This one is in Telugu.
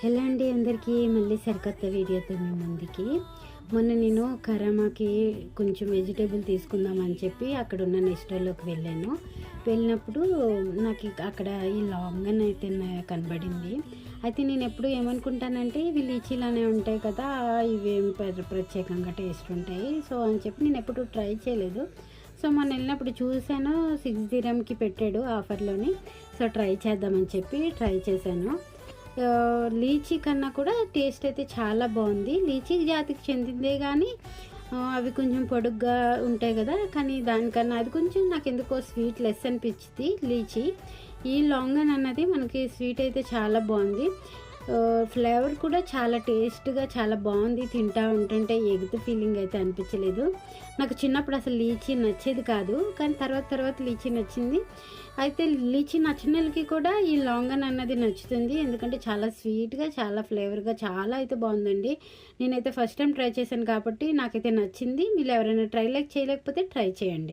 హలో అండి అందరికీ మళ్ళీ సరికొత్త వీడియోతో మీ ముందుకి. మొన్న నేను కరామాకి కొంచెం వెజిటేబుల్ తీసుకుందామని చెప్పి అక్కడ ఉన్న నెస్టోలోకి వెళ్ళాను. వెళ్ళినప్పుడు నాకు అక్కడ ఈ లాంగన్ అయితే కనబడింది. అయితే నేను ఎప్పుడు ఏమనుకుంటానంటే ఇవి లీచీలానే ఉంటాయి కదా, ఇవేం ప్రత్యేకంగా టేస్ట్ ఉంటాయి సో అని చెప్పి నేను ఎప్పుడు ట్రై చేయలేదు. సో మొన్న వెళ్ళినప్పుడు చూశాను, 6 dirhamకి పెట్టాడు ఆఫర్లోని. సో ట్రై చేద్దామని చెప్పి ట్రై చేశాను. లీచీ కన్నా కూడా టేస్ట్ అయితే చాలా బాగుంది. లీచీ జాతికి చెందిందే కానీ అవి కొంచెం పొడుగ్గా ఉంటాయి కదా, కానీ దానికన్నా అది కొంచెం నాకు ఎందుకో స్వీట్ లెస్ అనిపించింది లీచీ. ఈ లాంగన్ అన్నది మనకి స్వీట్ అయితే చాలా బాగుంది. ఫ్లేవర్ కూడా చాలా టేస్ట్గా చాలా బాగుంది. తింటా ఉంటుంటే ఎగుతు ఫీలింగ్ అయితే అనిపించలేదు. నాకు చిన్నప్పుడు అసలు లీచీ నచ్చేది కాదు, కానీ తర్వాత లీచీ నచ్చింది. అయితే లీచీ నచ్చిన వాళ్ళకి కూడా ఈ లాంగన్ అన్నది నచ్చుతుంది, ఎందుకంటే చాలా స్వీట్గా చాలా ఫ్లేవర్గా చాలా అయితే బాగుందండి. నేనైతే ఫస్ట్ టైం ట్రై చేశాను కాబట్టి నాకైతే నచ్చింది. మీరు ఎవరైనా చేయలేకపోతే ట్రై చేయండి.